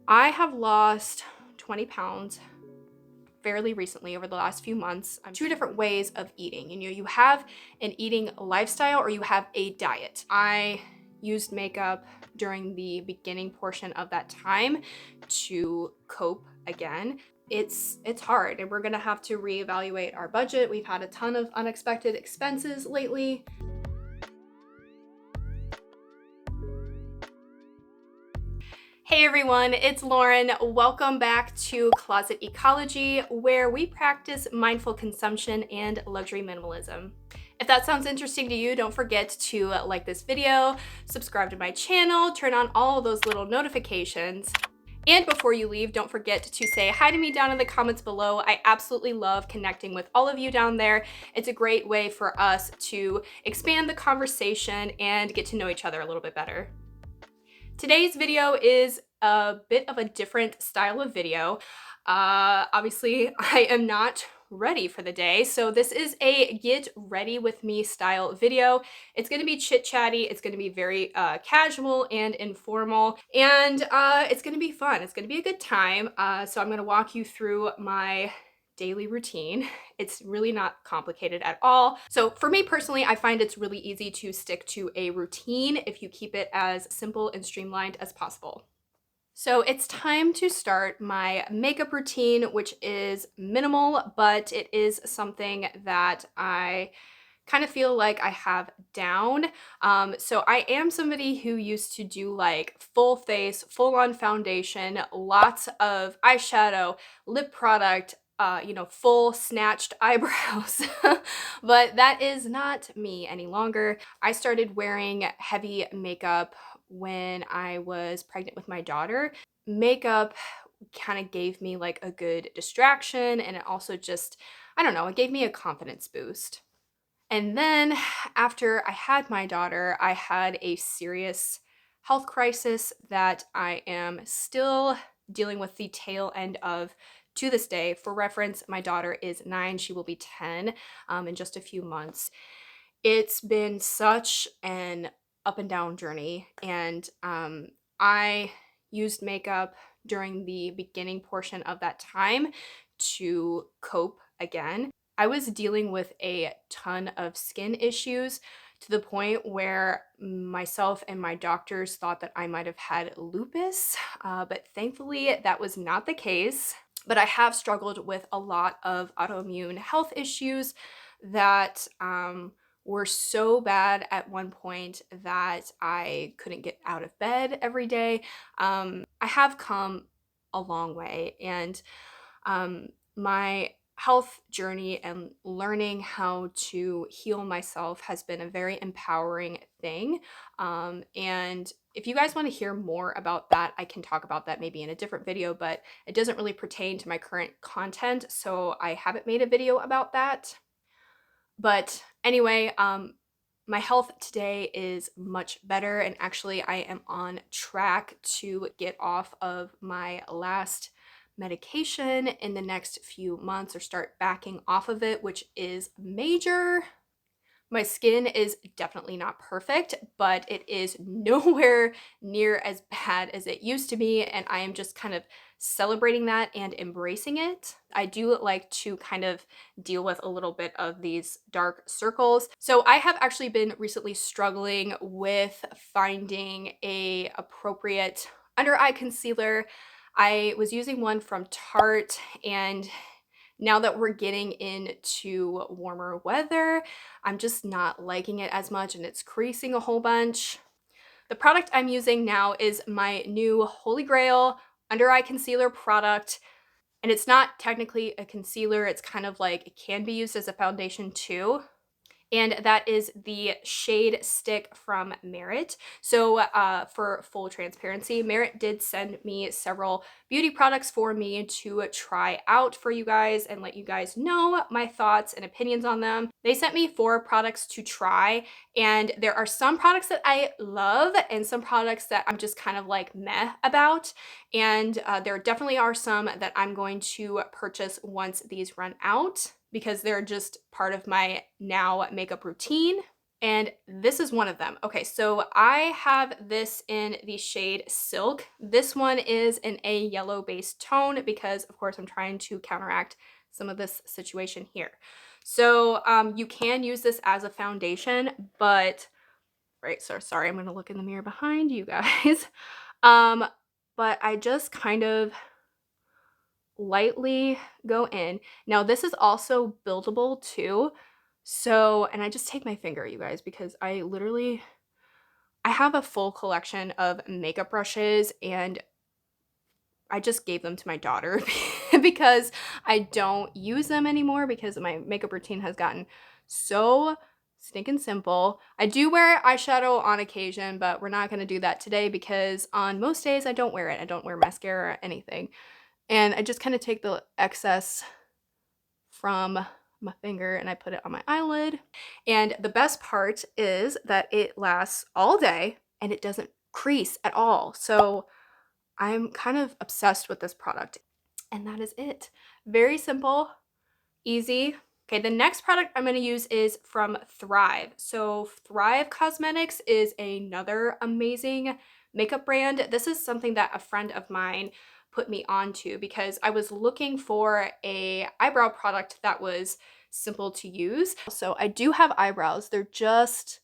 I have lost 20 pounds fairly recently over the last few months. Two different ways of eating. You have an eating lifestyle or you have a diet. I used makeup during the beginning portion of that time to cope again. It's hard and we're gonna have to reevaluate our budget. We've had a ton of unexpected expenses lately. Hey everyone, it's Lauren. Welcome back to Closet Ecology, where we practice mindful consumption and luxury minimalism. If that sounds interesting to you, don't forget to like this video, subscribe to my channel, turn on all those little notifications. And before you leave, don't forget to say hi to me down in the comments below. I absolutely love connecting with all of you down there. It's a great way for us to expand the conversation and get to know each other a little bit better. Today's video is a bit of a different style of video. Obviously, I am not ready for the day, so this is a get ready with me style video. It's gonna be chit-chatty, it's gonna be very casual and informal, and it's gonna be fun. It's gonna be a good time. So I'm gonna walk you through my daily routine. It's really not complicated at all. So for me personally, I find it's really easy to stick to a routine if you keep it as simple and streamlined as possible. So it's time to start my makeup routine, which is minimal, but it is something that I kind of feel like I have down. So I am somebody who used to do like full face, full on foundation, lots of eyeshadow, lip product, full snatched eyebrows. But that is not me any longer. I started wearing heavy makeup when I was pregnant with my daughter. Makeup kind of gave me like a good distraction, and it also just, I don't know, it gave me a confidence boost. And then after I had my daughter, I had a serious health crisis that I am still dealing with the tail end of to this day. For reference, my daughter is 9, she will be 10 in just a few months. It's been such an up and down journey, and I used makeup during the beginning portion of that time to cope again. I was dealing with a ton of skin issues to the point where myself and my doctors thought that I might have had lupus, but thankfully that was not the case. But I have struggled with a lot of autoimmune health issues that were so bad at one point that I couldn't get out of bed every day. I have come a long way, and my health journey and learning how to heal myself has been a very empowering thing. And if you guys want to hear more about that, I can talk about that maybe in a different video, but it doesn't really pertain to my current content, so I haven't made a video about that. But anyway, my health today is much better, and actually I am on track to get off of my last medication in the next few months, or start backing off of it, which is major. My skin is definitely not perfect, but it is nowhere near as bad as it used to be, and I am just kind of celebrating that and embracing it. I do like to kind of deal with a little bit of these dark circles. So I have actually been recently struggling with finding a appropriate under eye concealer. I was using one from Tarte, and now that we're getting into warmer weather, I'm just not liking it as much, and it's creasing a whole bunch. The product I'm using now is my new Holy Grail under eye concealer product, and it's not technically a concealer. It's kind of like it can be used as a foundation too. And that is the Shade Stick from Merit. So for full transparency, Merit did send me several beauty products for me to try out for you guys and let you guys know my thoughts and opinions on them. They sent me 4 products to try, and there are some products that I love and some products that I'm just kind of like meh about. And there definitely are some that I'm going to purchase once these run out, because they're just part of my now makeup routine. and this is one of them. Okay, so I have this in the shade Silk. This one is in a yellow based tone because of course I'm trying to counteract some of this situation here. So you can use this as a foundation, but right, so sorry, I'm gonna look in the mirror behind you guys. um, but I just kind of lightly go in. Now this is also buildable too. So, and I just take my finger, you guys, because I have a full collection of makeup brushes and I just gave them to my daughter because I don't use them anymore because my makeup routine has gotten so stinking simple. I do wear eyeshadow on occasion, but we're not going to do that today because on most days I don't wear it. I don't wear mascara or anything. And I just kind of take the excess from my finger and I put it on my eyelid. And the best part is that it lasts all day and it doesn't crease at all. So I'm kind of obsessed with this product. And that is it. Very simple, easy. Okay, the next product I'm going to use is from Thrive. So Thrive Cosmetics is another amazing makeup brand. This is something that a friend of mine put me onto because I was looking for a eyebrow product that was simple to use. So I do have eyebrows. They're just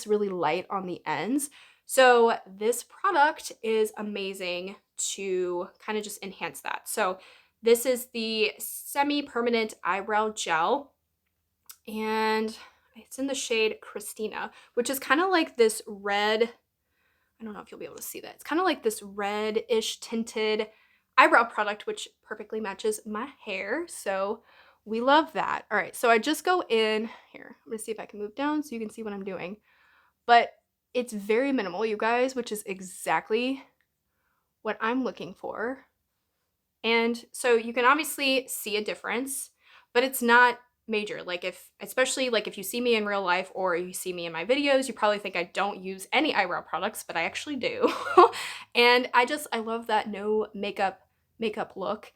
really light on the ends. So this product is amazing to kind of just enhance that. So this is the semi-permanent eyebrow gel, and it's in the shade Christina, which is kind of like this red, I don't know if you'll be able to see that. It's kind of like this red-ish tinted eyebrow product, which perfectly matches my hair. So we love that. All right, so I just go in here. I'm gonna see if I can move down so you can see what I'm doing. But it's very minimal, you guys, which is exactly what I'm looking for. And so you can obviously see a difference, but it's not major. Like especially like if you see me in real life or you see me in my videos, you probably think I don't use any eyebrow products, but I actually do. And I love that no makeup look.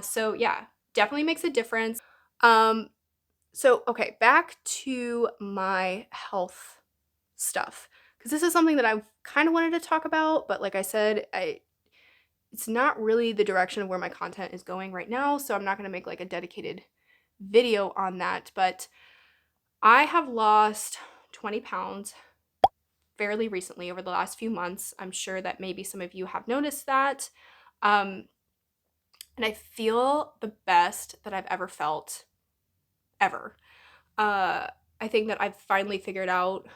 So yeah, definitely makes a difference. So okay, back to my health stuff, because this is something that I kind of wanted to talk about, but like I said, it's not really the direction of where my content is going right now, so I'm not going to make like a dedicated video on that. But I have lost 20 pounds fairly recently over the last few months. I'm sure that maybe some of you have noticed that. And I feel the best that I've ever felt ever. I think that I've finally figured out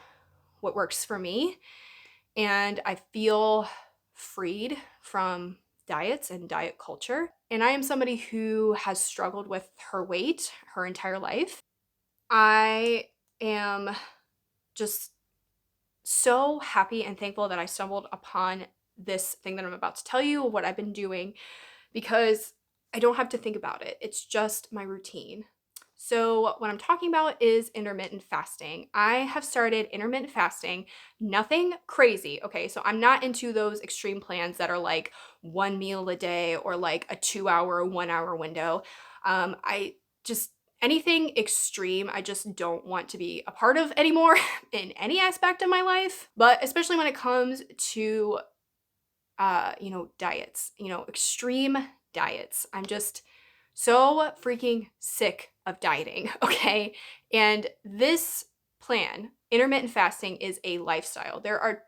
what works for me, and I feel freed from diets and diet culture. And I am somebody who has struggled with her weight her entire life. I am just so happy and thankful that I stumbled upon this thing that I'm about to tell you, what I've been doing, because I don't have to think about it. It's just my routine. So what I'm talking about is intermittent fasting. I have started intermittent fasting, nothing crazy. Okay, so I'm not into those extreme plans that are like one meal a day or like a 2 hour, 1 hour window. I just, anything extreme, I just don't want to be a part of anymore in any aspect of my life. But especially when it comes to diets, extreme diets. I'm just so freaking sick of dieting, okay? And this plan, intermittent fasting, is a lifestyle. There are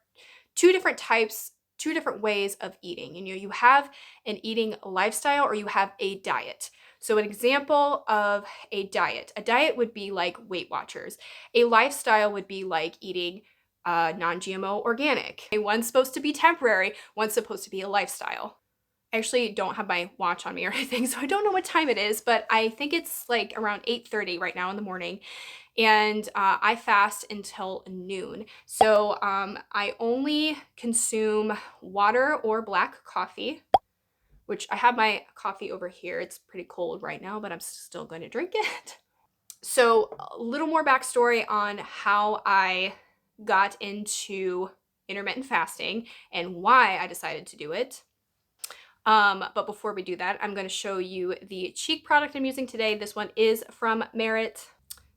two different types, two different ways of eating. You have an eating lifestyle or you have a diet. So an example of a diet would be like Weight Watchers. A lifestyle would be like eating non-GMO organic. One's supposed to be temporary, one's supposed to be a lifestyle. I actually don't have my watch on me or anything, so I don't know what time it is, but I think it's like around 8:30 right now in the morning. And I fast until noon. So I only consume water or black coffee, which I have my coffee over here. It's pretty cold right now, but I'm still going to drink it. So a little more backstory on how I got into intermittent fasting and why I decided to do it. But before we do that, I'm going to show you the cheek product I'm using today. This one is from Merit.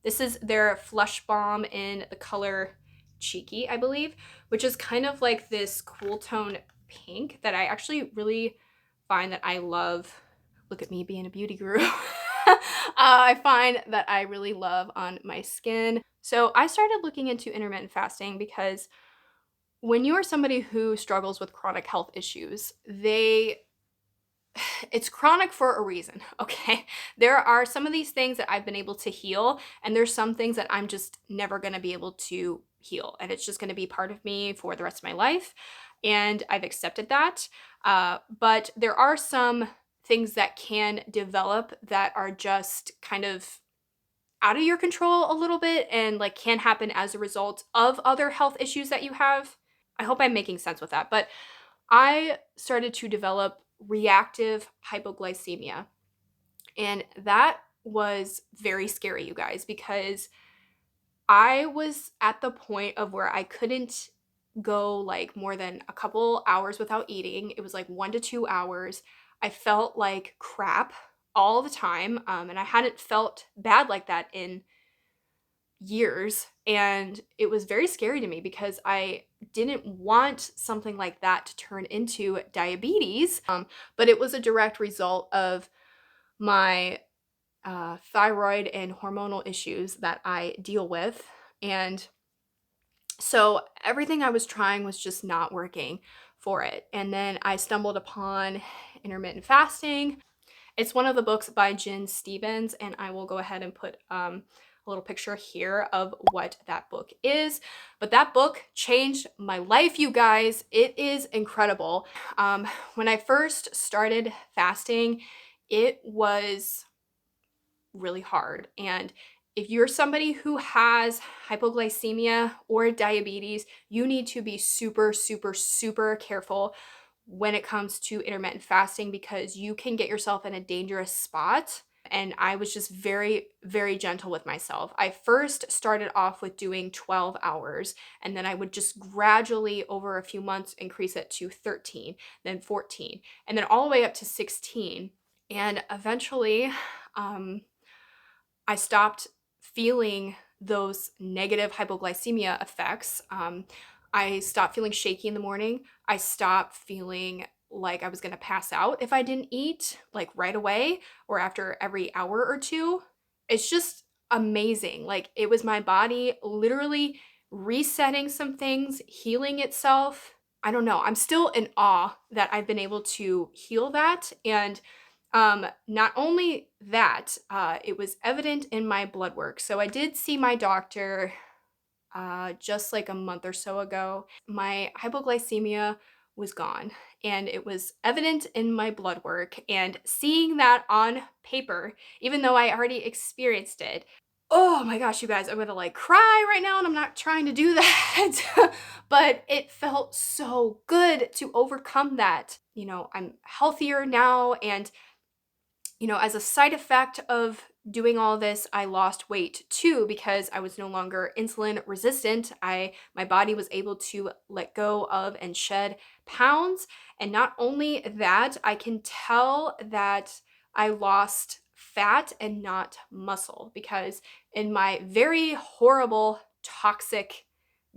This is their Flush Balm in the color Cheeky, I believe, which is kind of like this cool tone pink that I actually really find that I love. Look at me being a beauty guru. I find that I really love on my skin. So I started looking into intermittent fasting because when you are somebody who struggles with chronic health issues, it's chronic for a reason, okay? There are some of these things that I've been able to heal, and there's some things that I'm just never gonna be able to heal, and it's just gonna be part of me for the rest of my life, and I've accepted that. But there are some things that can develop that are just kind of out of your control a little bit and like can happen as a result of other health issues that you have. I hope I'm making sense with that, but I started to develop reactive hypoglycemia. And that was very scary, you guys, because I was at the point of where I couldn't go like more than a couple hours without eating. It was like 1 to 2 hours. I felt like crap all the time. And I hadn't felt bad like that in years. And it was very scary to me because I didn't want something like that to turn into diabetes. But it was a direct result of my thyroid and hormonal issues that I deal with. And so everything I was trying was just not working for it. And then I stumbled upon intermittent fasting. It's one of the books by Jen Stevens, and I will go ahead and put a little picture here of what that book is. But that book changed my life, you guys. It is incredible. When I first started fasting, it was really hard. And if you're somebody who has hypoglycemia or diabetes, you need to be super, super, super careful when it comes to intermittent fasting because you can get yourself in a dangerous spot. And I was just very, very gentle with myself. I first started off with doing 12 hours, and then I would just gradually, over a few months, increase it to 13, then 14, and then all the way up to 16. And eventually, I stopped feeling those negative hypoglycemia effects. I stopped feeling shaky in the morning. I stopped feeling like I was gonna pass out if I didn't eat like right away or after every hour or two. It's just amazing. Like it was my body literally resetting some things, healing itself. I don't know. I'm still in awe that I've been able to heal that. And not only that, it was evident in my blood work. So I did see my doctor just like a month or so ago. My hypoglycemia was gone and it was evident in my blood work. And seeing that on paper, even though I already experienced it, oh my gosh, you guys, I'm gonna like cry right now and I'm not trying to do that. But it felt so good to overcome that. You know, I'm healthier now and as a side effect of doing all this, I lost weight too because I was no longer insulin resistant. My body was able to let go of and shed pounds. And not only that, I can tell that I lost fat and not muscle because in my very horrible, toxic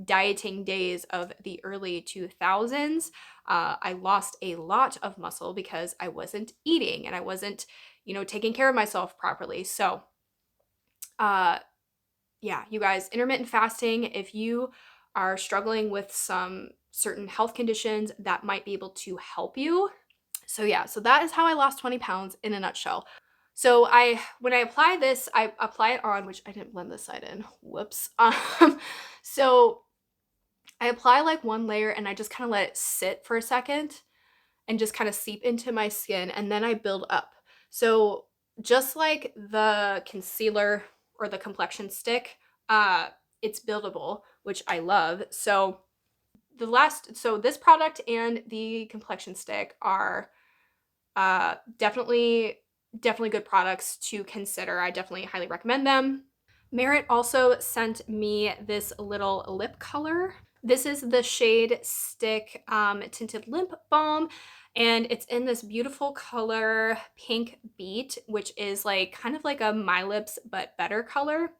dieting days of the early 2000s, I lost a lot of muscle because I wasn't eating and I wasn't, taking care of myself properly. So, yeah, you guys, intermittent fasting, if you are struggling with some certain health conditions, that might be able to help you. So, yeah, so that is how I lost 20 pounds in a nutshell. So when I apply this, I apply it on, which I didn't blend this side in. Whoops. So I apply like one layer and I just kind of let it sit for a second and just kind of seep into my skin and then I build up. So just like the concealer or the complexion stick, it's buildable, which I love. So this product and the complexion stick are definitely good products to consider. I definitely highly recommend them. Merit also sent me this little lip color. This is the shade Stick Tinted Lip Balm, and it's in this beautiful color Pink Beet, which is like kind of like a My Lips but better color.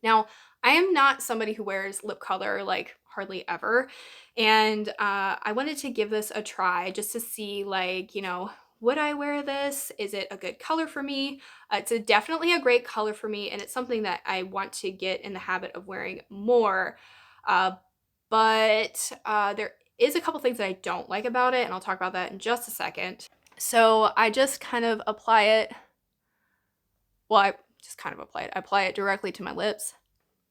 Now, I am not somebody who wears lip color like hardly ever, and I wanted to give this a try just to see, like, would I wear this? Is it a good color for me? Definitely a great color for me, and it's something that I want to get in the habit of wearing more. Uh, but there is a couple things that I don't like about it, and I'll talk about that in just a second. So I just kind of apply it. Well, I just kind of apply it. I apply it directly to my lips.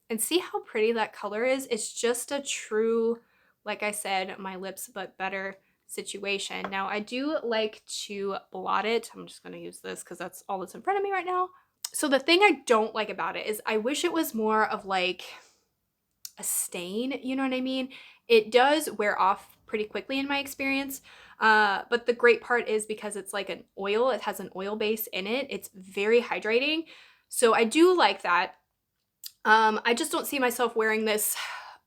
And see how pretty that color is? It's just a true, like I said, my lips but better situation. Now, I do like to blot it. I'm just going to use this because that's all that's in front of me right now. So the thing I don't like about it is I wish it was more of like a stain, you know what I mean? It does wear off pretty quickly in my experience. But the great part is because it's like an oil, it has an oil base in it. It's very hydrating. So I do like that. I just don't see myself wearing this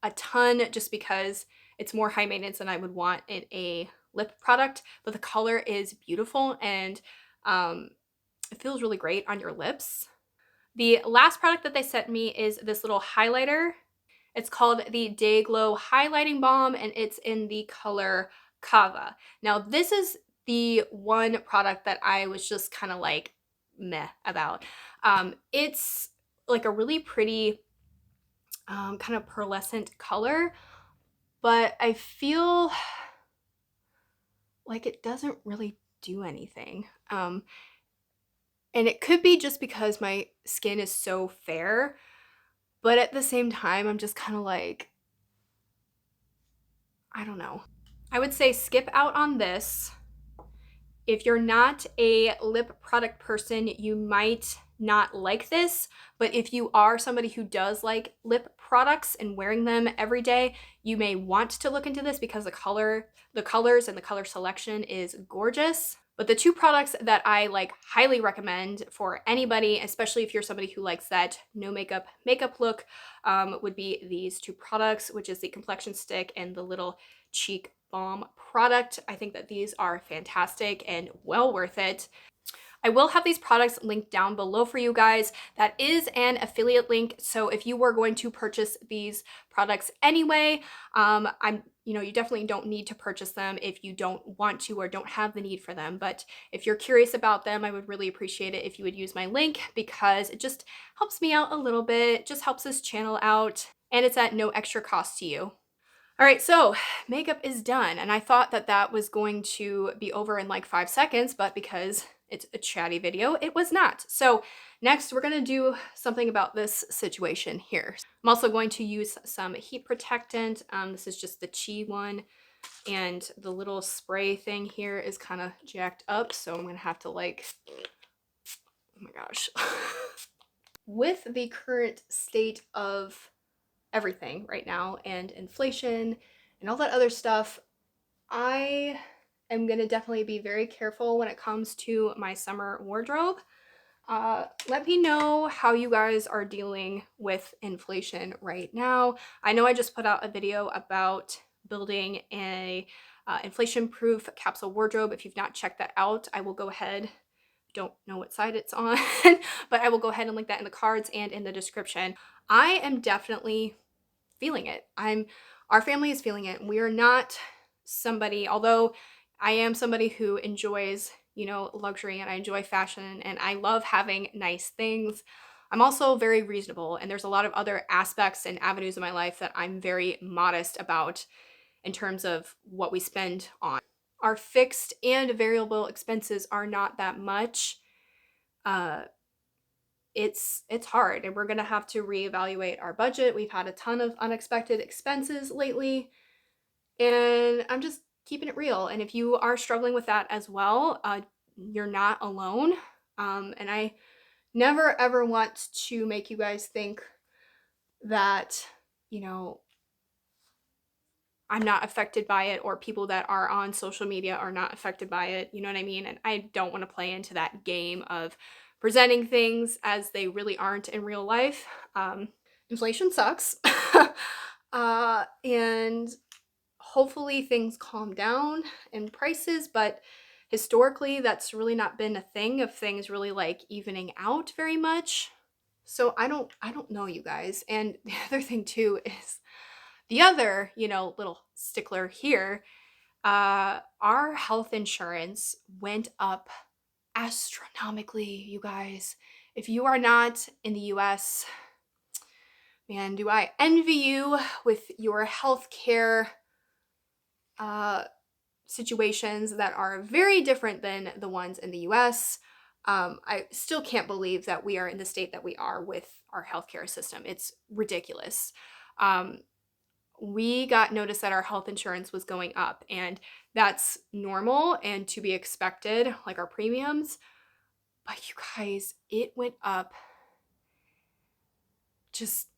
a ton just because it's more high maintenance than I would want in a lip product, but the color is beautiful and it feels really great on your lips. The last product that they sent me is this little highlighter. It's called the Day Glow Highlighting Balm and it's in the color Cava. Now, this is the one product that I was just kind of like meh about. It's like a really pretty kind of pearlescent color, but I feel like it doesn't really do anything. And it could be just because my skin is so fair, but at the same time, I'm just kind of like, I don't know. I would say skip out on this. If you're not a lip product person, you might not like this, but if you are somebody who does like lip products and wearing them every day, you may want to look into this because the colors and the color selection is gorgeous. But the two products that I like highly recommend for anybody, especially if you're somebody who likes that no makeup look, would be these two products, which is the complexion stick and the little cheek balm product. I think that these are fantastic and well worth it. I will have these products linked down below for you guys. That is an affiliate link. So if you were going to purchase these products anyway, you definitely don't need to purchase them if you don't want to or don't have the need for them. But if you're curious about them, I would really appreciate it if you would use my link because it just helps me out a little bit, just helps this channel out, and it's at no extra cost to you. All right, so makeup is done, and I thought that that was going to be over in like 5 seconds, but because it's a chatty video, it was not. So next, we're gonna do something about this situation here. I'm also going to use some heat protectant. This is just the Chi one, and the little spray thing here is kind of jacked up, so I'm gonna have to like, oh my gosh. With the current state of everything right now and inflation and all that other stuff, I am gonna definitely be very careful when it comes to my summer wardrobe. Let me know how you guys are dealing with inflation right now. I know I just put out a video about building a inflation-proof capsule wardrobe. If you've not checked that out, I will go ahead, don't know what side it's on, but I will go ahead and link that in the cards and in the description. I am definitely feeling it. Our family is feeling it. We are not somebody, although I am somebody who enjoys, luxury and I enjoy fashion and I love having nice things. I'm also very reasonable and there's a lot of other aspects and avenues of my life that I'm very modest about in terms of what we spend on. Our fixed and variable expenses are not that much. It's hard and we're gonna have to reevaluate our budget. We've had a ton of unexpected expenses lately and I'm just keeping it real. And if you are struggling with that as well, you're not alone. And I never ever want to make you guys think that, I'm not affected by it or people that are on social media are not affected by it. You know what I mean? And I don't want to play into that game of presenting things as they really aren't in real life. Inflation sucks. And hopefully things calm down in prices, but historically that's really not been a thing of things really like evening out very much. So I don't know, you guys. And the other thing too is the other, little stickler here. Our health insurance went up astronomically, you guys. If you are not in the US, man, do I envy you with your healthcare uh, situations that are very different than the ones in the US. I still can't believe that we are in the state that we are with our healthcare system. It's ridiculous. Um, we got notice that our health insurance was going up, and that's normal and to be expected, like our premiums. But you guys, it went up just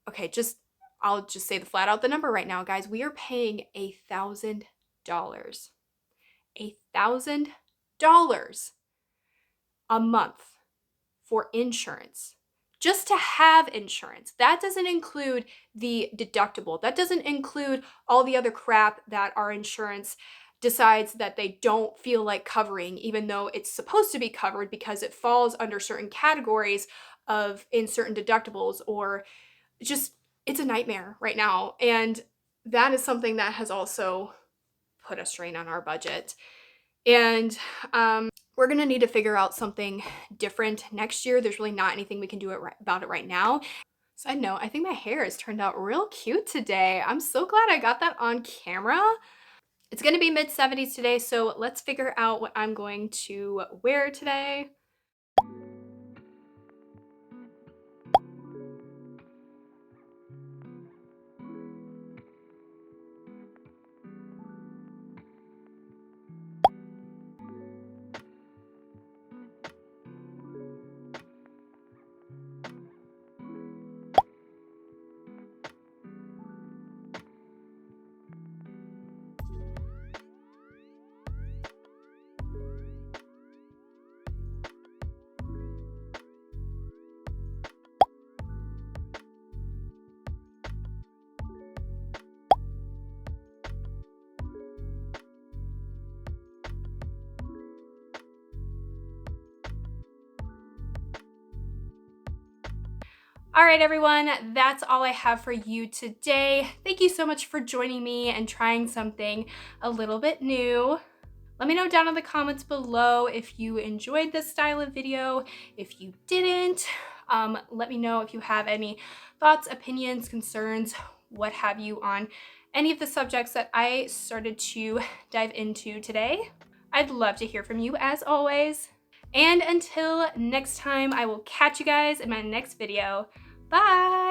okay, just I'll just say the flat out the number right now, guys. We are paying $1,000. $1,000 a month for insurance. Just to have insurance. That doesn't include the deductible. That doesn't include all the other crap that our insurance decides that they don't feel like covering, even though it's supposed to be covered because it falls under certain categories of in certain deductibles, or just it's a nightmare right now. And that is something that has also put a strain on our budget. And we're going to need to figure out something different next year. There's really not anything we can do about it right now. Side note, I think my hair has turned out real cute today. I'm so glad I got that on camera. It's going to be mid-70s today, so let's figure out what I'm going to wear today. All right, everyone, that's all I have for you today. Thank you so much for joining me and trying something a little bit new. Let me know down in the comments below if you enjoyed this style of video. If you didn't, let me know if you have any thoughts, opinions, concerns, what have you on any of the subjects that I started to dive into today. I'd love to hear from you as always. And until next time, I will catch you guys in my next video. Bye!